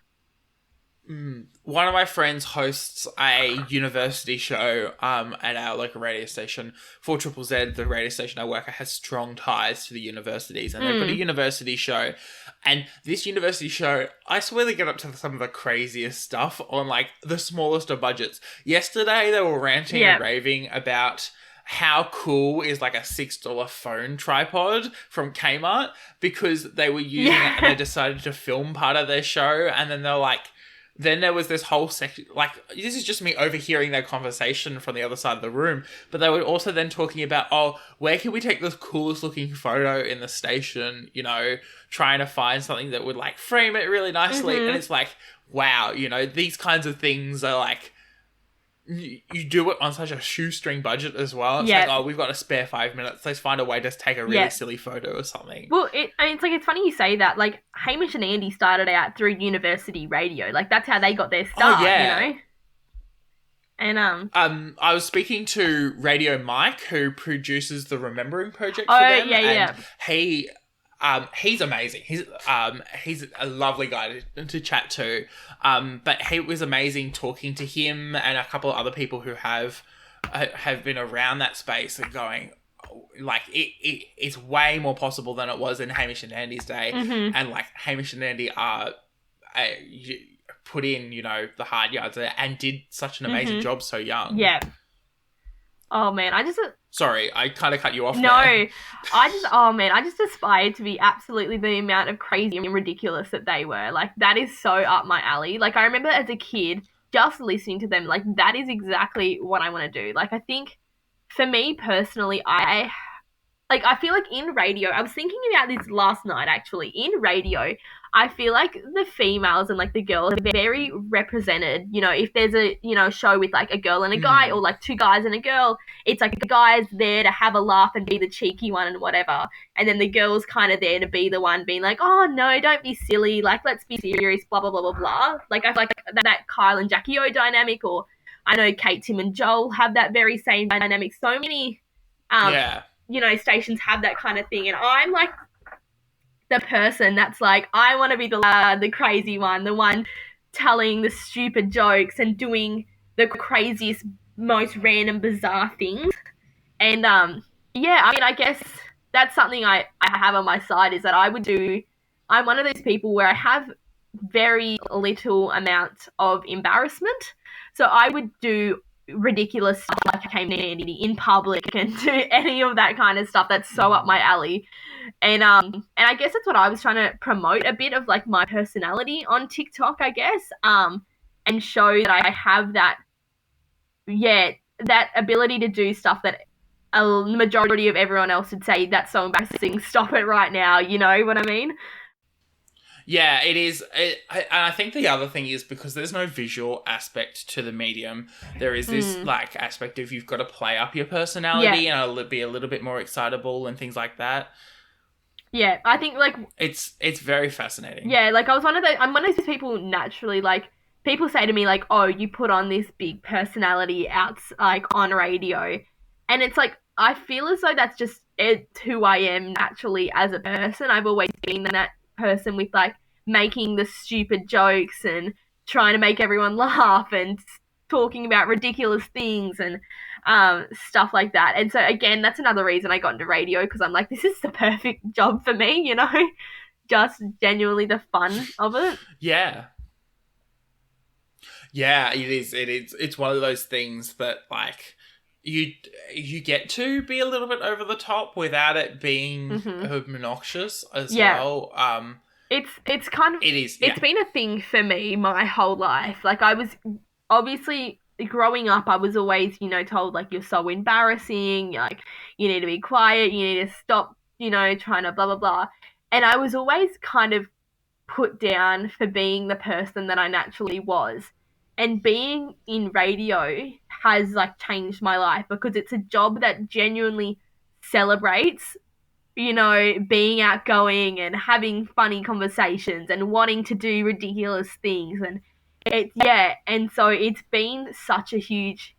One of my friends hosts a university show at our local radio station. 4ZZZ, the radio station I work at, has strong ties to the universities, and they've got a university show. And this university show, I swear they get up to some of the craziest stuff on like the smallest of budgets. Yesterday they were ranting and raving about how cool is like a $6 phone tripod from Kmart, because they were using it and they decided to film part of their show, and then they're like, then there was this whole section, like, this is just me overhearing their conversation from the other side of the room, but they were also then talking about, oh, where can we take the coolest looking photo in the station, you know, trying to find something that would, like, frame it really nicely, and it's like, wow, you know, these kinds of things are, like, you do it on such a shoestring budget as well. It's like, oh, we've got a spare 5 minutes. Let's find a way to take a really silly photo or something. Well, it's funny you say that. Like, Hamish and Andy started out through university radio. Like, that's how they got their start, you know? And I was speaking to Radio Mike, who produces the Remembering Project for oh them, yeah. he's amazing. He's a lovely guy to chat to. But he was amazing talking to him and a couple of other people who have been around that space and going, like, it's way more possible than it was in Hamish and Andy's day. Mm-hmm. And like Hamish and Andy are put in, you know, the hard yards and did such an amazing job so young. Yeah. Oh man, I just sorry, I kind of cut you off. No, there. I just aspired to be absolutely the amount of crazy and ridiculous that they were. Like, that is so up my alley. Like, I remember as a kid just listening to them, like, that is exactly what I want to do. Like, I think for me personally, I feel like in radio, I was thinking about this last night actually. In radio, I feel like the females and like the girls are very represented. You know, if there's a, you know, show with like a girl and a guy or like two guys and a girl, it's like the guy's there to have a laugh and be the cheeky one and whatever. And then the girl's kind of there to be the one being like, oh no, don't be silly. Like, let's be serious, blah, blah, blah, blah, blah. Like, I feel like that Kyle and Jackie O dynamic, or I know Kate, Tim and Joel have that very same dynamic. So many, you know, stations have that kind of thing. And I'm like the person that's like, I want to be the crazy one, the one telling the stupid jokes and doing the craziest, most random, bizarre things. And yeah, I mean, I guess that's something I have on my side, is that I'm one of those people where I have very little amount of embarrassment. So I would do ridiculous stuff like I came handy in public and do any of that kind of stuff that's so up my alley. And I guess that's what I was trying to promote, a bit of like my personality on TikTok, I guess, and show that I have that ability to do stuff that a majority of everyone else would say, that's so embarrassing, stop it right now, you know what I mean? Yeah, it is. And I think the other thing is, because there's no visual aspect to the medium, there is this like aspect of you've got to play up your personality and it'll be a little bit more excitable and things like that. Yeah, I think like it's very fascinating. Yeah, like I'm one of those people naturally, like, people say to me like, oh, you put on this big personality out like on radio, and it's like, I feel as though that's just who I am naturally as a person. I've always been that person with like making the stupid jokes and trying to make everyone laugh and talking about ridiculous things and stuff like that. And so again, that's another reason I got into radio, because I'm like, this is the perfect job for me, you know, just genuinely the fun of it. Yeah, it is. It's one of those things that like you get to be a little bit over the top without it being obnoxious as well. It's kind of, it is. It's been a thing for me my whole life. Like, I was obviously growing up, I was always, you know, told like, you're so embarrassing, like, you need to be quiet, you need to stop, you know, trying to blah blah blah. And I was always kind of put down for being the person that I naturally was. And being in radio has like changed my life, because it's a job that genuinely celebrates, you know, being outgoing and having funny conversations and wanting to do ridiculous things. And and so it's been such a huge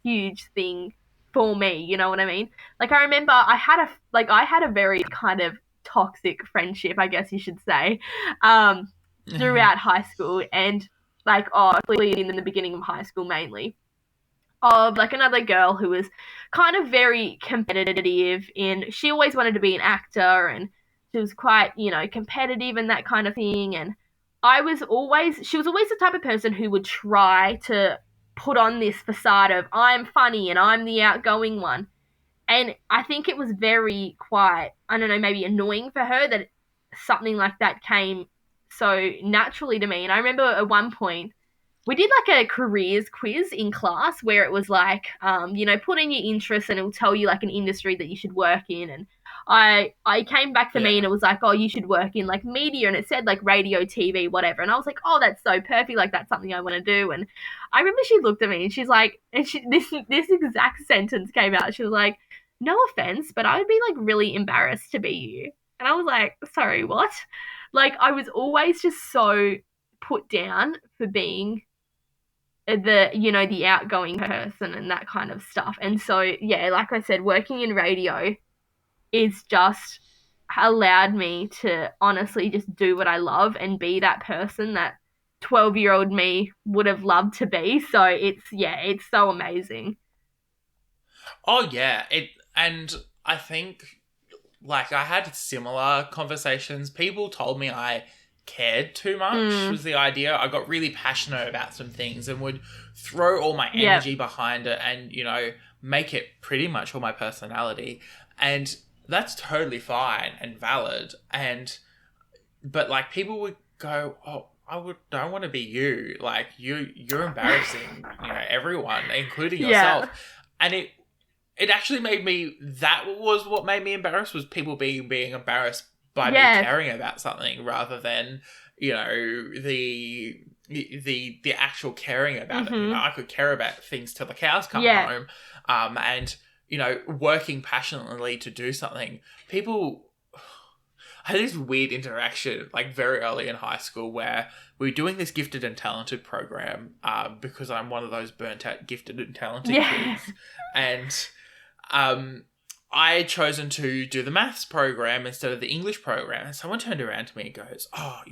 thing for me, you know what I mean? Like, I remember I had a very kind of toxic friendship, I guess you should say, throughout high school, and like, in the beginning of high school mainly, of like another girl who was kind of very competitive she always wanted to be an actor, and she was quite, you know, competitive and that kind of thing. And she was always the type of person who would try to put on this facade of, I'm funny and I'm the outgoing one. And I think it was very quite, I don't know, maybe annoying for her that something like that came so naturally to me. And I remember at one point, we did like a careers quiz in class where it was like, you know, put in your interests and it'll tell you like an industry that you should work in. And I came back to me and it was like, oh, you should work in like media. And it said like radio, TV, whatever. And I was like, oh, that's so perfect. Like, that's something I want to do. And I remember she looked at me and she's like, and this exact sentence came out. She was like, no offense, but I would be like really embarrassed to be you. And I was like, sorry, what? Like, I was always just so put down for being the outgoing person and that kind of stuff. And so, yeah, like I said, working in radio is just allowed me to honestly just do what I love and be that person that 12-year-old me would have loved to be. So it's so amazing. Oh yeah, and I think like I had similar conversations. People told me I cared too much was the idea. I got really passionate about some things and would throw all my energy behind it and, make it pretty much all my personality. And that's totally fine and valid. But like people would go, "Oh, don't want to be you. Like you're embarrassing, everyone, including yourself." And it actually that was what made me embarrassed, was people being embarrassed by me caring about something rather than, the actual caring about it. I could care about things till the cows come home. And, working passionately to do something. People, I had this weird interaction like very early in high school where we were doing this gifted and talented program because I'm one of those burnt out gifted and talented kids. And I had chosen to do the maths program instead of the English program. And someone turned around to me and goes, "Oh,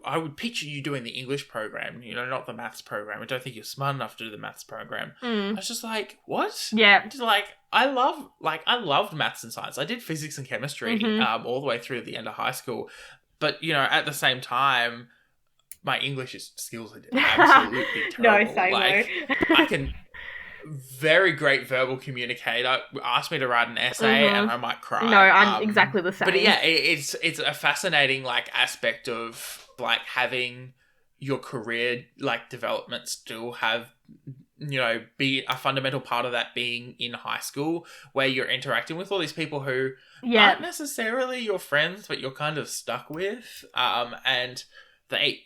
I would picture you doing the English program, not the maths program. I don't think you're smart enough to do the maths program." I was just like, what? Yeah. Just like, I loved maths and science. I did physics and chemistry all the way through the end of high school. But, at the same time, my English skills are absolutely terrible. No, same I can very great verbal communicator. Ask me to write an essay and I might cry. No, I'm exactly the same. But yeah, it's a fascinating like aspect of like having your career like development still have be a fundamental part of that being in high school, where you're interacting with all these people who aren't necessarily your friends but you're kind of stuck with, and they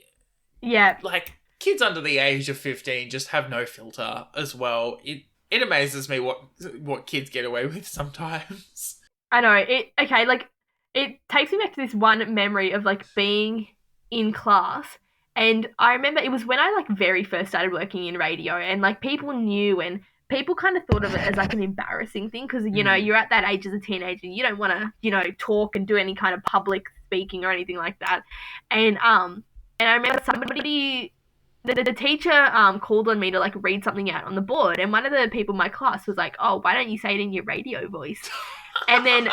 like kids under the age of 15 just have no filter as well. It amazes me what kids get away with sometimes. I know. It takes me back to this one memory of like being in class, and I remember it was when I like very first started working in radio, and like people knew, and people kind of thought of it as like an embarrassing thing because you're at that age as a teenager, you don't want to talk and do any kind of public speaking or anything like that. And I remember the teacher called on me to like read something out on the board, and one of the people in my class was like, "Oh, why don't you say it in your radio voice?" And then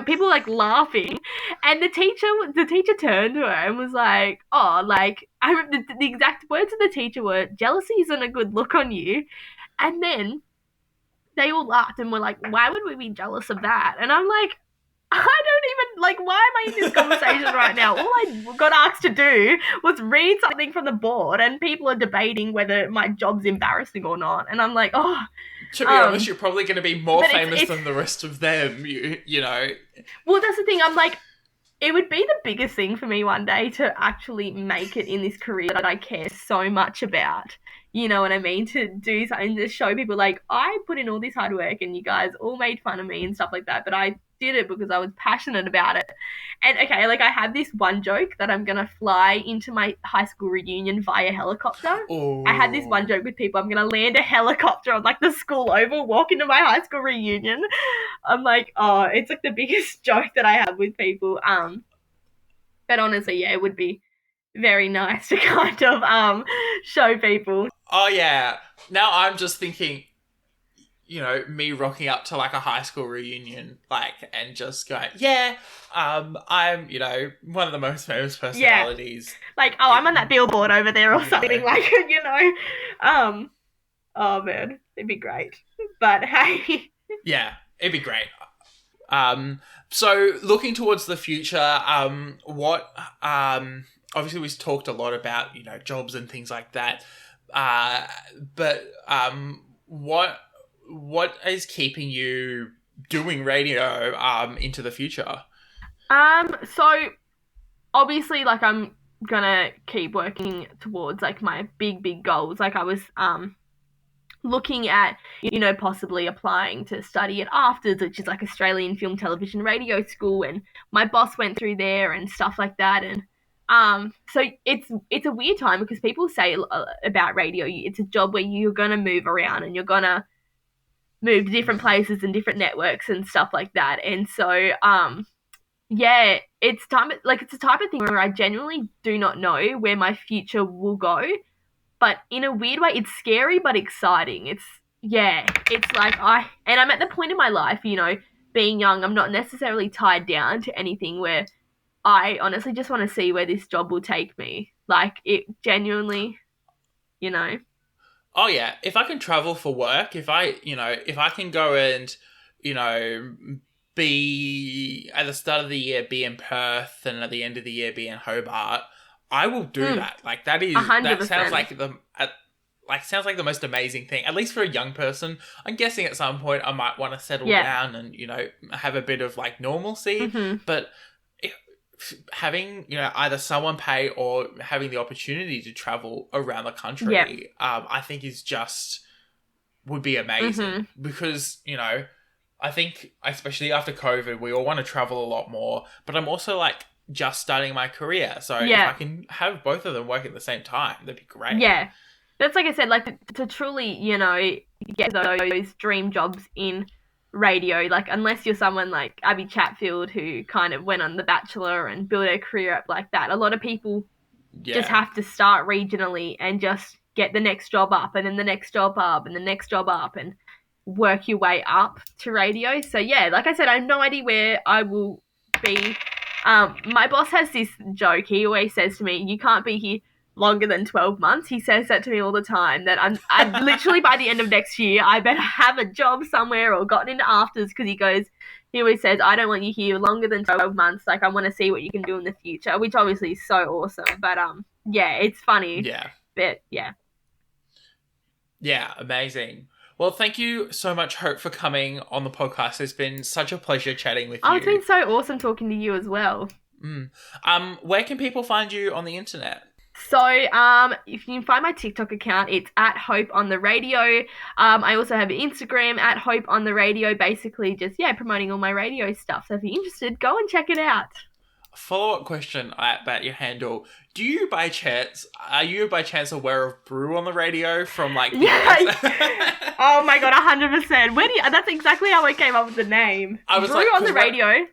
people were like laughing, and the teacher turned to her and was like, "Oh, like the exact words of the teacher were, 'Jealousy isn't a good look on you.'" And then they all laughed and were like, "Why would we be jealous of that?" And I'm like, I don't even, like, why am I in this conversation right now? All I got asked to do was read something from the board, and people are debating whether my job's embarrassing or not. And I'm like, oh. To be honest, you're probably going to be more famous than the rest of them, you know. Well, that's the thing. I'm like, it would be the biggest thing for me one day to actually make it in this career that I care so much about. You know what I mean? To do something, to show people, like, I put in all this hard work and you guys all made fun of me and stuff like that, but I did it because I was passionate about it. And okay, like I have this one joke that I'm gonna fly into my high school reunion via helicopter. Ooh. I had this one joke with people. I'm gonna land a helicopter on like the school oval, walk into my high school reunion. I'm like, oh, it's like the biggest joke that I have with people. But honestly, yeah, it would be very nice to kind of show people. Oh yeah. Now I'm just thinking, you know, me rocking up to like a high school reunion, like, and just going, yeah, I'm, you know, one of the most famous personalities. Yeah. Like, oh, I'm on that billboard over there or something, like, you know. Oh man, it'd be great. But hey. Yeah, it'd be great. So looking towards the future, what, obviously we've talked a lot about, you know, jobs and things like that. But what is keeping you doing radio into the future? So obviously, like, I'm gonna keep working towards like my big goals. Like I was looking at, you know, possibly applying to study at AFTRS, which is like Australian Film, Television, Radio School, and my boss went through there and stuff like that. And So it's a weird time because people say about radio, it's a job where you're gonna move around and you're gonna move to different places and different networks and stuff like that. And so, yeah, it's a type of thing where I genuinely do not know where my future will go. But in a weird way, it's scary but exciting. It's like I'm at the point in my life, being young, I'm not necessarily tied down to anything where I honestly just want to see where this job will take me. Like, it genuinely, you know. Oh yeah, if I can travel for work, if I can go and, be at the start of the year be in Perth and at the end of the year be in Hobart, I will do that. Like that 100%. sounds like the most amazing thing. At least for a young person, I'm guessing at some point I might want to settle down and have a bit of like normalcy. Mm-hmm. But having either someone pay or having the opportunity to travel around the country, I think would be amazing because I think especially after COVID we all want to travel a lot more, but I'm also like just starting my career, so if I can have both of them work at the same time, that'd be great. That's like I said, like to truly get those dream jobs in radio, like unless you're someone like Abby Chatfield who kind of went on The Bachelor and built her career up like that, a lot of people just have to start regionally and just get the next job up and then the next job up and the next job up and work your way up to radio. So like I said, I have no idea where I will be. My boss has this joke. He always says to me, you can't be here longer than 12 months. He says that to me all the time, that I'm literally by the end of next year, I better have a job somewhere or gotten into afters, because he always says, I don't want you here longer than 12 months. Like, I want to see what you can do in the future, which obviously is so awesome. But, it's funny. Yeah. But, yeah. Yeah, amazing. Well, thank you so much, Hope, for coming on the podcast. It's been such a pleasure chatting with you. Oh, it's been so awesome talking to you as well. Where can people find you on the internet? So, if you can find my TikTok account, it's at Hope on the Radio. I also have Instagram at Hope on the Radio, basically just, promoting all my radio stuff. So if you're interested, go and check it out. Follow-up question about your handle. Are you by chance aware of Brew on the Radio from like the US? Oh my god, 100%. That's exactly how I came up with the name. I was Brew on the Radio.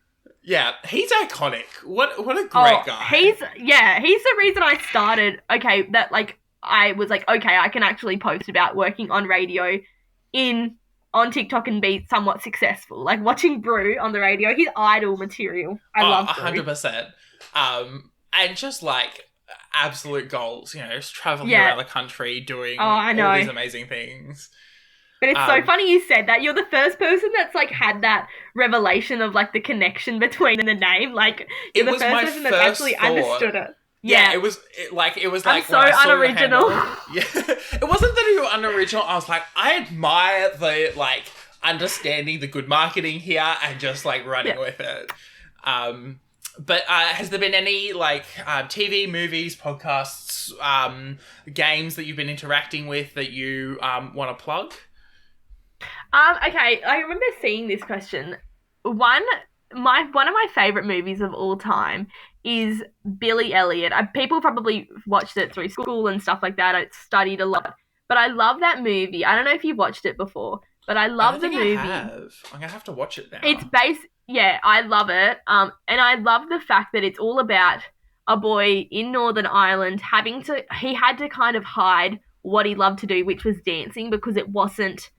Yeah, he's iconic. What a great guy. He's the reason I started. Okay, that like I was like, okay, I can actually post about working on radio on TikTok and be somewhat successful. Like watching Brew on the radio, he's idol material. I love Brew. 100%. And just like absolute goals, just traveling around the country doing all these amazing things. But it's so funny you said that. You're the first person that's like had that revelation of like the connection between the name. Like you're the first person that's actually understood it. Yeah, it was like I'm so unoriginal. Yeah, it wasn't that you were unoriginal. I was like, I admire the like understanding the good marketing here and just like running with it. But has there been any like TV, movies, podcasts, games that you've been interacting with that you want to plug? Okay, I remember seeing this question. One of my favourite movies of all time is Billy Elliot. People probably watched it through school and stuff like that. I studied a lot. But I love that movie. I don't know if you've watched it before, but I love the movie. I'm going to have to watch it now. It's I love it. And I love the fact that it's all about a boy in Northern Ireland he had to kind of hide what he loved to do, which was dancing, because it wasn't,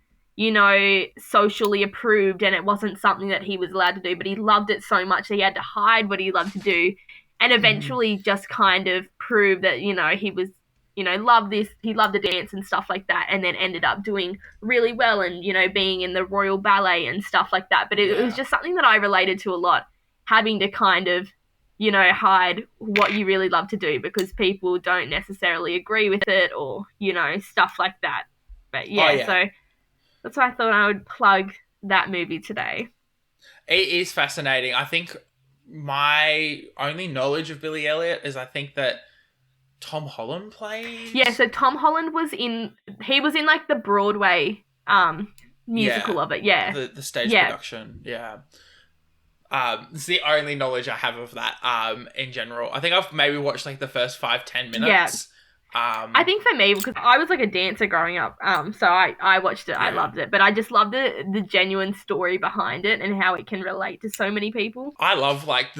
socially approved and it wasn't something that he was allowed to do, but he loved it so much that he had to hide what he loved to do, and eventually just kind of prove that, he was, loved this, he loved to dance and stuff like that, and then ended up doing really well and, being in the Royal Ballet and stuff like that. But it was just something that I related to a lot, having to kind of, hide what you really love to do because people don't necessarily agree with it or, stuff like that. But so that's why I thought I would plug that movie today. It is fascinating. I think my only knowledge of Billy Elliot is I think that Tom Holland played. Yeah, so Tom Holland was in like the Broadway musical of it. Yeah, the stage production. Yeah, It's the only knowledge I have of that in general. I think I've maybe watched like the first 5-10 minutes. Yeah. I think for me, because I was like a dancer growing up, so I watched it, I loved it, but I just loved the genuine story behind it and how it can relate to so many people. I love like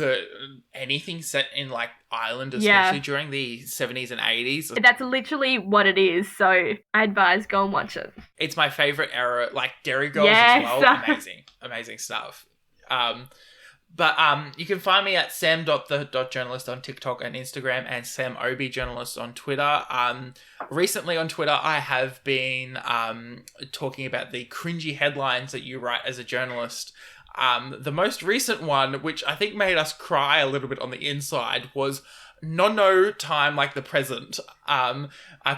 anything set in like Ireland, especially during the 70s and 80s. That's literally what it is, so I advise go and watch it. It's my favourite era, like Derry Girls as well. Amazing stuff. But you can find me at sam.the.journalist on TikTok and Instagram, and samobjournalist on Twitter. Recently on Twitter, I have been talking about the cringy headlines that you write as a journalist. The most recent one, which I think made us cry a little bit on the inside, was Nono Time Like the Present. A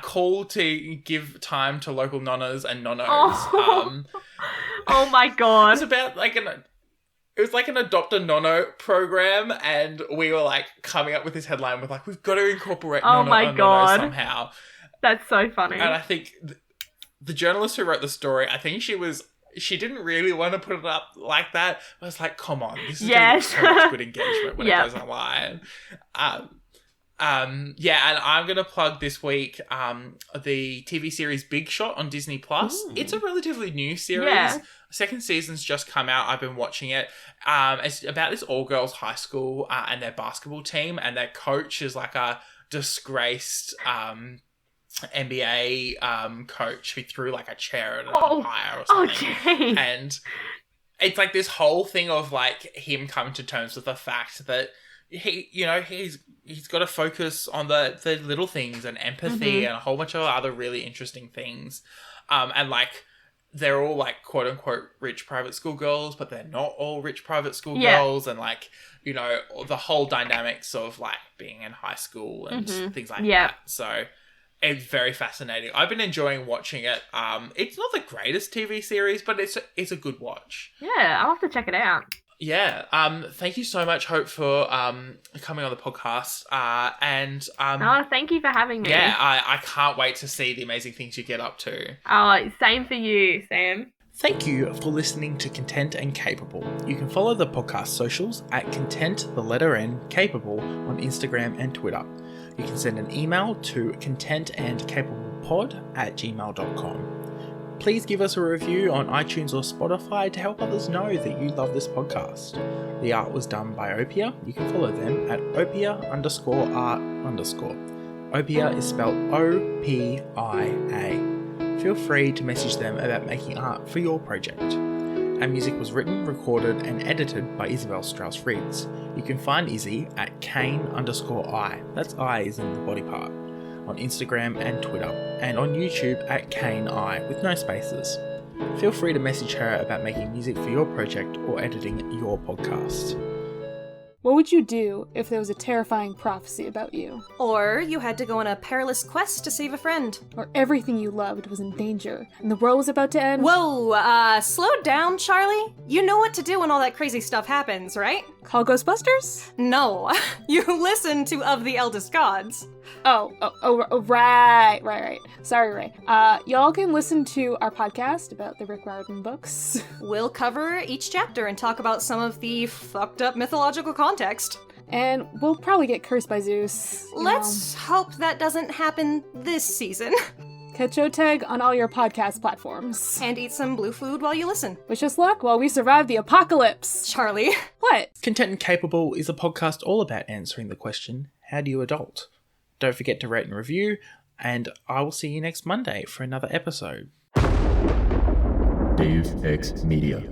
call to give time to local nonnas and nonnos. Oh my God. It's about like it was like an Adopt a Nono program, and we were like coming up with this headline with like, we've got to incorporate Nono somehow. That's so funny. And I think the journalist who wrote the story, I think she didn't really want to put it up like that. I was like, come on, this is going to get so much good engagement when it goes online. And I'm going to plug this week the TV series Big Shot on Disney+. It's a relatively new series. Yeah. Second season's just come out. I've been watching it. It's about this all-girls high school and their basketball team, and their coach is like a disgraced NBA coach who threw like a chair at an umpire or something. Okay. And it's like this whole thing of like him coming to terms with the fact that he's got to focus on the little things and empathy and a whole bunch of other really interesting things. And like they're all like quote unquote rich private school girls, but they're not all rich private school girls, and like, the whole dynamics of like being in high school and things like that. So it's very fascinating. I've been enjoying watching it. It's not the greatest TV series, but it's a good watch. Yeah, I'll have to check it out. Yeah. Thank you so much, Hope, for coming on the podcast. Thank you for having me. Yeah, I can't wait to see the amazing things you get up to. Oh, same for you, Sam. Thank you for listening to Content and Capable. You can follow the podcast socials at Content, the letter N, Capable on Instagram and Twitter. You can send an email to contentandcapablepod@gmail.com. Please give us a review on iTunes or Spotify to help others know that you love this podcast. The art was done by Opia. You can follow them at opia_art_. Opia is spelled O-P-I-A. Feel free to message them about making art for your project. Our music was written, recorded, and edited by Isabel Strauss-Reeds. You can find Izzy at Kane_I. That's I is in the body part. On Instagram and Twitter, and on YouTube at KaneI with no spaces. Feel free to message her about making music for your project or editing your podcast. What would you do if there was a terrifying prophecy about you? Or you had to go on a perilous quest to save a friend. Or everything you loved was in danger and the world was about to end? Whoa, slow down, Charlie. You know what to do when all that crazy stuff happens, right? Call Ghostbusters? No, you listen to Of the Eldest Gods. Right. Sorry, Ray. Y'all can listen to our podcast about the Rick Riordan books. We'll cover each chapter and talk about some of the fucked up mythological context. And we'll probably get cursed by Zeus. Let's hope that doesn't happen this season. Catch Oteg on all your podcast platforms. And eat some blue food while you listen. Wish us luck while we survive the apocalypse. Charlie. What? Content and Capable is a podcast all about answering the question, how do you adult? Don't forget to rate and review, and I will see you next Monday for another episode. Dave X Media.